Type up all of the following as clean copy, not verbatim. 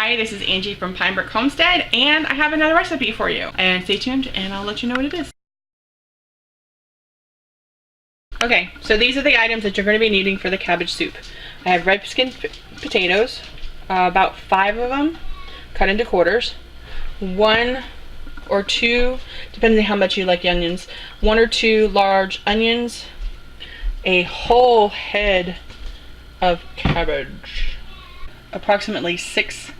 Hi, this is Angie from Brooke Homestead, and I have another recipe for you. And stay tuned and I'll let you know what it is. Okay, so these are the items that you're going to be needing for the cabbage soup. I have red skin potatoes, about 5 of them, cut into quarters. 1 or 2, depending on how much you like onions, 1 or 2 large onions, a whole head of cabbage, approximately 6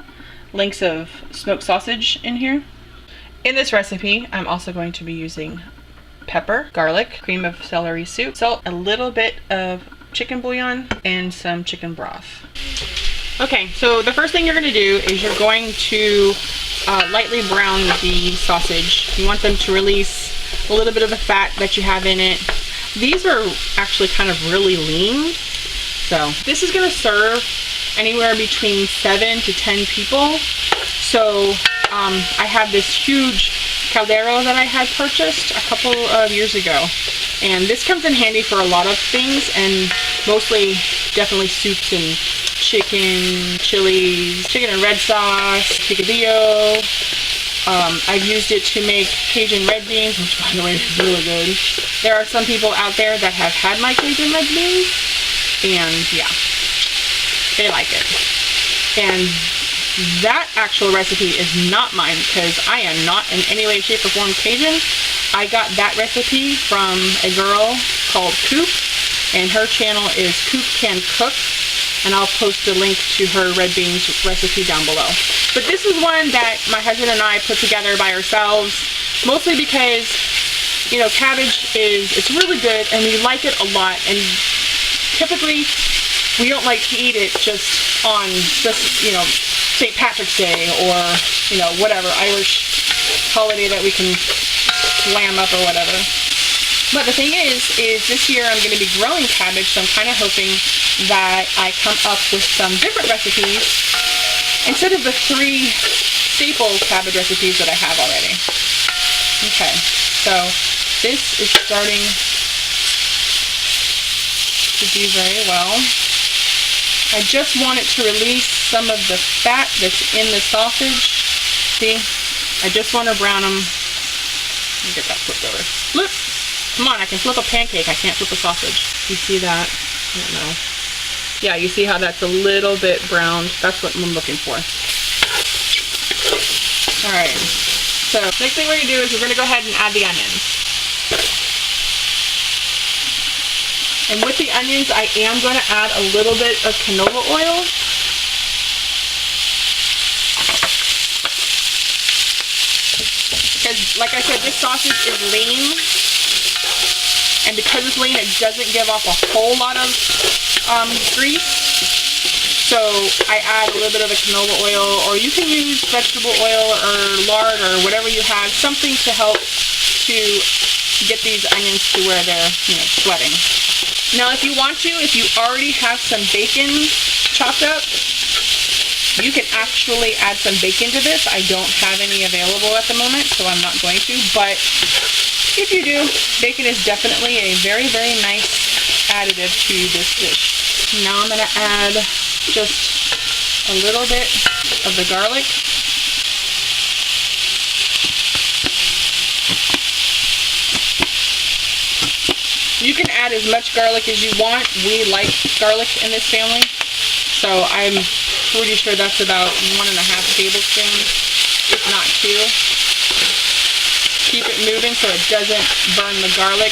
links of smoked sausage in here. In this recipe, I'm also going to be using pepper, garlic, cream of celery soup, salt, a little bit of chicken bouillon, and some chicken broth. Okay, so the first thing you're going to do is you're going to lightly brown the sausage. You want them to release a little bit of the fat that you have in it. These are actually kind of really lean. So this is going to serve anywhere between 7 to 10 people. So I have this huge caldero that I had purchased a couple of years ago. And this comes in handy for a lot of things, and mostly definitely soups and chicken, chilies, chicken and red sauce, picadillo. I've used it to make Cajun red beans, which by the way is really good. There are some people out there that have had my Cajun red beans, and yeah, they like it. And that actual recipe is not mine because I am not in any way, shape, or form Cajun. I got that recipe from a girl called Coop, and her channel is Coop Can Cook, and I'll post a link to her red beans recipe down below. But this is one that my husband and I put together by ourselves, mostly because, you know, cabbage it's really good and we like it a lot, and typically we don't like to eat it just on you know, St. Patrick's Day or, you know, whatever Irish holiday that we can slam up or whatever. But the thing is this year I'm going to be growing cabbage, so I'm kind of hoping that I come up with some different recipes instead of the 3 staple cabbage recipes that I have already. Okay, so this is starting to do very well. I just want it to release some of the fat that's in the sausage. See, I just want to brown them. Let me get that flipped over. Flip! Come on, I can flip a pancake. I can't flip a sausage. You see that? I don't know. Yeah, you see how that's a little bit browned? That's what I'm looking for. Alright, so next thing we're going to do is we're going to go ahead and add the onions. And with the onions, I am going to add a little bit of canola oil. Because, like I said, this sausage is lean. And because it's lean, it doesn't give off a whole lot of grease. So I add a little bit of the canola oil, or you can use vegetable oil or lard or whatever you have, something to help to get these onions to where they're, you know, sweating. Now if you want to, if you already have some bacon chopped up, you can actually add some bacon to this. I don't have any available at the moment, so I'm not going to, but if you do, bacon is definitely a very, very nice additive to this dish. Now I'm going to add just a little bit of the garlic. You can add as much garlic as you want. We like garlic in this family, so I'm pretty sure that's about 1.5 tablespoons, if not 2. Keep it moving so it doesn't burn the garlic.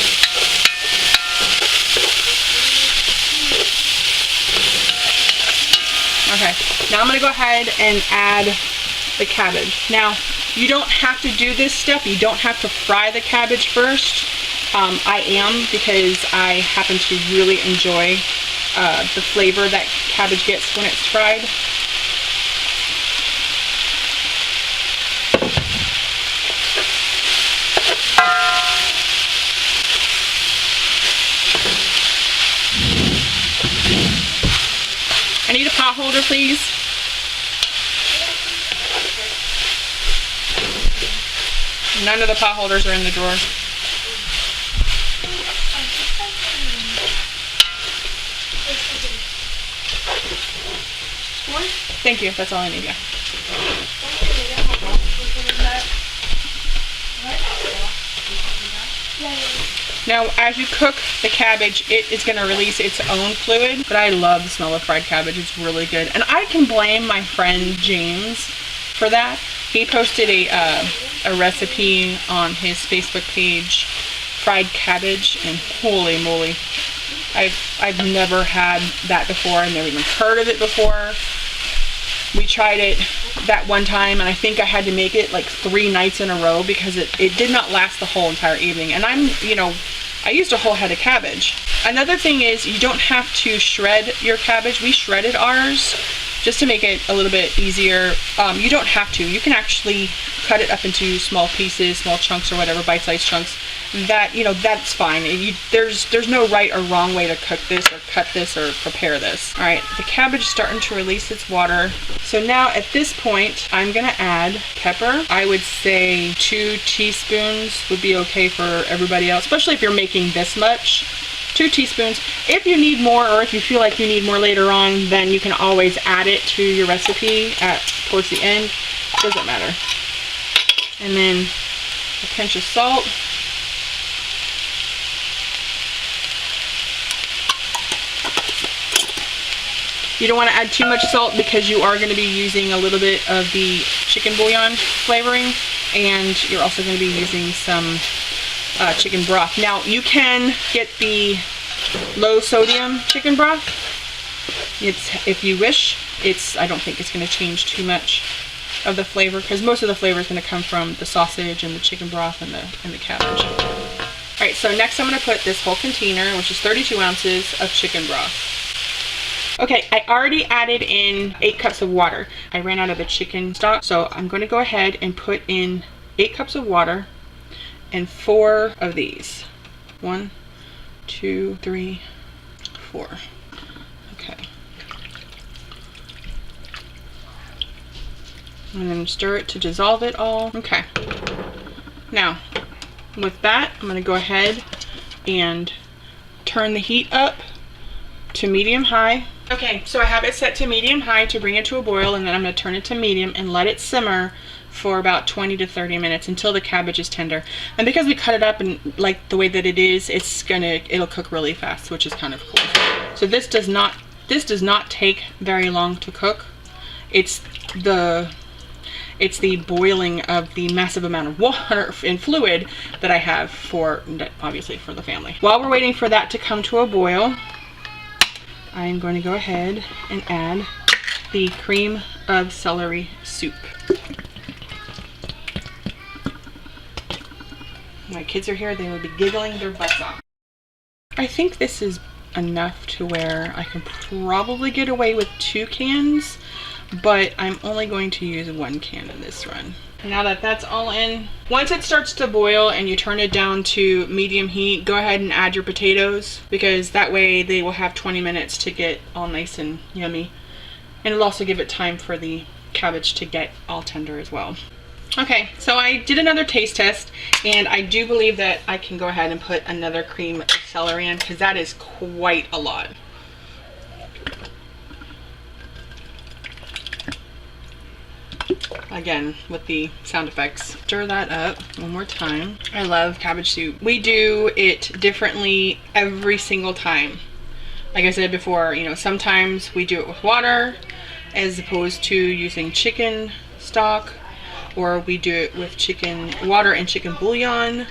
Okay, now I'm going to go ahead and add the cabbage. Now, you don't have to do this step. You don't have to fry the cabbage first. I am, because I happen to really enjoy the flavor that cabbage gets when it's fried. I need a pot holder, please. None of the pot holders are in the drawer. Thank you. That's all I need, yeah. Now, as you cook the cabbage, it is going to release its own fluid, but I love the smell of fried cabbage. It's really good. And I can blame my friend James for that. He posted a recipe on his Facebook page, fried cabbage, and holy moly, I've never had that before. I've never even heard of it before. We tried it that one time, and I think I had to make it like 3 nights in a row because it did not last the whole entire evening. And I used a whole head of cabbage. Another thing is you don't have to shred your cabbage. We shredded ours just to make it a little bit easier. You don't have to. You can actually cut it up into small pieces, small chunks or whatever, bite-sized chunks. That's fine. There's no right or wrong way to cook this or cut this or prepare this. All right, the cabbage is starting to release its water. So now at this point, I'm gonna add pepper. I would say 2 teaspoons would be okay for everybody else, especially if you're making this much. 2 teaspoons. If you need more, or if you feel like you need more later on, then you can always add it to your recipe towards the end. Doesn't matter. And then a pinch of salt. You don't want to add too much salt because you are going to be using a little bit of the chicken bouillon flavoring, and you're also going to be using some chicken broth. Now you can get the low sodium chicken broth. If you wish. I don't think it's going to change too much of the flavor because most of the flavor is going to come from the sausage and the chicken broth and the cabbage. All right, so next I'm going to put this whole container, which is 32 ounces of chicken broth. Okay, I already added in 8 cups of water. I ran out of the chicken stock, so I'm going to go ahead and put in 8 cups of water and 4 of these. 1, 2, 3, 4. Okay. And then stir it to dissolve it all. Okay. Now, with that, I'm going to go ahead and turn the heat up to medium-high. Okay, so I have it set to medium-high to bring it to a boil, and then I'm going to turn it to medium and let it simmer for about 20 to 30 minutes until the cabbage is tender. And because we cut it up and like the way that it is, it'll cook really fast, which is kind of cool. So this does not take very long to cook. It's the boiling of the massive amount of water and fluid that I have obviously for the family. While we're waiting for that to come to a boil, I am going to go ahead and add the cream of celery soup. My kids are here, they will be giggling their butts off. I think this is enough to where I can probably get away with 2 cans, but I'm only going to use 1 can in this run. Now that that's all in, once it starts to boil and you turn it down to medium heat, go ahead and add your potatoes, because that way they will have 20 minutes to get all nice and yummy. And it'll also give it time for the cabbage to get all tender as well. Okay, so I did another taste test, and I do believe that I can go ahead and put another cream of celery in, because that is quite a lot. Again, with the sound effects. Stir that up one more time. I love cabbage soup. We do it differently every single time. Like I said before, sometimes we do it with water as opposed to using chicken stock, or we do it with water and chicken bouillon.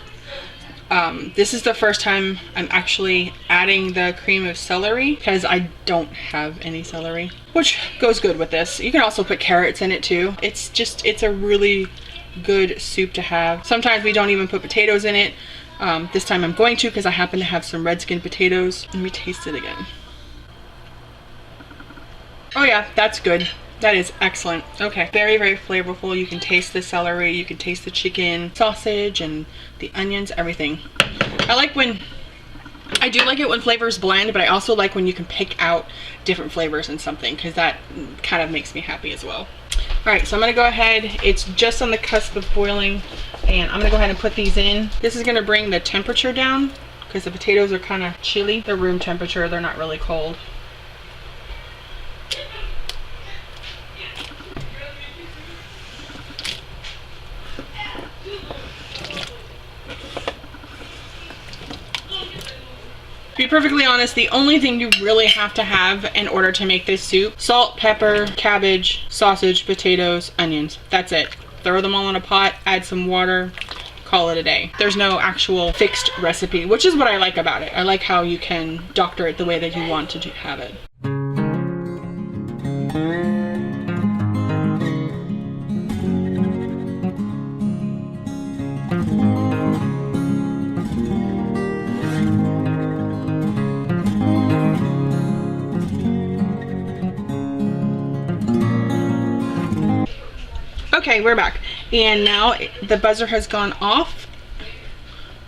This is the first time I'm actually adding the cream of celery because I don't have any celery, which goes good with this. You can also put carrots in it too. It's a really good soup to have. Sometimes we don't even put potatoes in it. This time I'm going to, because I happen to have some red skin potatoes. Let me taste it again. Oh yeah, that's good. That is excellent. Okay, very, very flavorful. You can taste the celery, you can taste the chicken, sausage, and the onions, everything. I do like it when flavors blend, but I also like when you can pick out different flavors in something, because that kind of makes me happy as well. All right, so I'm gonna go ahead. It's just on the cusp of boiling, and I'm gonna go ahead and put these in. This is gonna bring the temperature down, because the potatoes are kind of chilly. They're room temperature, they're not really cold. perfectly honest, the only thing you really have to have in order to make this soup: salt, pepper, cabbage, sausage, potatoes, onions. That's it. Throw them all in a pot, add some water, call it a day. There's no actual fixed recipe, which is what I like about it. I like how you can doctor it the way that you want to have it. Okay, we're back, and now the buzzer has gone off,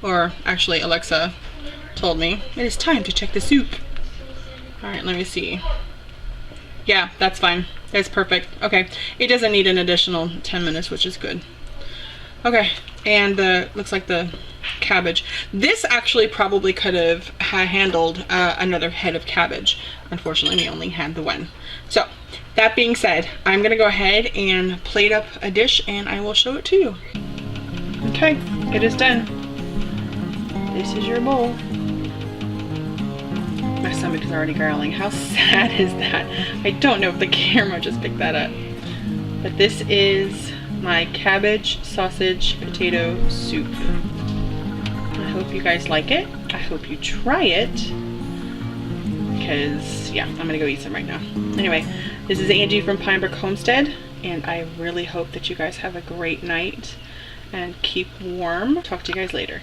or actually Alexa told me it is time to check the soup. All right, let me see. Yeah, that's fine. That's perfect. Okay, it doesn't need an additional 10 minutes, which is good. Okay, and looks like the cabbage. This actually probably could have handled another head of cabbage. Unfortunately, we only had the one. So that being said, I'm gonna go ahead and plate up a dish and I will show it to you. Okay, it is done. This is your bowl. My stomach is already growling. How sad is that? I don't know if the camera just picked that up. But this is my cabbage, sausage, potato soup. I hope you guys like it. I hope you try it. Because, yeah, I'm gonna go eat some right now. Anyway, this is Angie from Brooke Homestead, and I really hope that you guys have a great night and keep warm. Talk to you guys later.